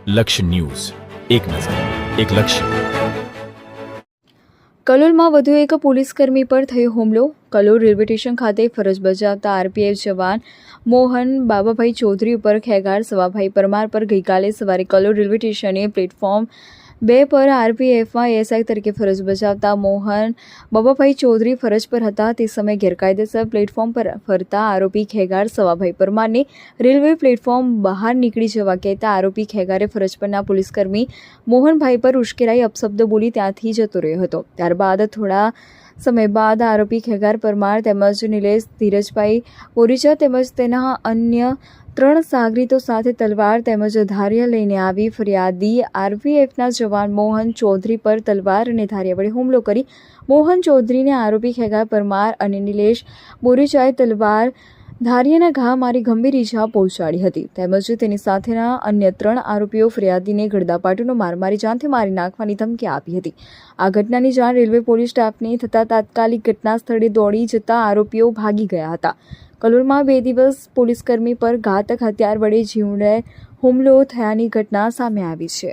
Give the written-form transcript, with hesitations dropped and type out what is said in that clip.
લક્ષ્ય ન્યૂઝ, એક નજર, એક લક્ષ્ય. કલોલમાં વધુ એક પોલીસકર્મી પર થયો હુમલો. કલોલ રેલવે સ્ટેશન ખાતે ફરજ બજાવતા આરપીએફ જવાન મોહન બાબાભાઈ ચૌધરી ઉપર ખેગાર સવાભાઈ પરમાર પર ગઈકાલે સવારે કલોલ રેલવે સ્ટેશને પ્લેટફોર્મ 2 પર આરપીએફમાં એએસઆઈ તરીકે ફરજ બજાવતા મોહન બાબાભાઈ ચૌધરી ફરજ પર હતા. તે સમયે ગેરકાયદેસર પ્લેટફોર્મ પર ફરતા આરોપી ખેગાર સવાભાઈ પરમારને રેલવે પ્લેટફોર્મ બહાર નીકળી જવા કહેતા આરોપી ખેગારે ફરજ પરના પોલીસકર્મી મોહનભાઈ પર ઉશ્કેરાઈ અપશબ્દ બોલી ત્યાંથી જતો રહ્યો હતો. ત્યારબાદ થોડા સમય બાદ આરોપી ખેગાર પરમાર તેમજ નિલેશ ધીરજભાઈ પોરીચા તેમજ તેના અન્ય 3 સાગરીતો સાથે તલવાર તેમજ ધારિયા લઈને આવી ફરિયાદી આરપીએફના જવાન મોહન ચૌધરી પર તલવાર અને ધારિયા વડે હુમલો કરી મોહન ચૌધરીને આરોપી ખેગાર પરમાર અને નિલેશ બોરીચાએ તલવાર ધારિયાના ઘા મારી ગંભીર ઈજા પહોંચાડી હતી. તેમજ તેની સાથેના અન્ય 3 આરોપીઓ ફરિયાદીને ગળદાપાટુનો માર મારી જાનથી મારી નાખવાની ધમકી આપી હતી. આ ઘટનાની જાણ રેલવે પોલીસ સ્ટાફને થતાં તાત્કાલિક ઘટના સ્થળે દોડી જતા આરોપીઓ ભાગી ગયા હતા. કલોલમાં 2 દિવસ પોલીસકર્મી પર ઘાતક હથિયાર વડે જીવલેણ હુમલો થયાની ઘટના સામે આવી છે.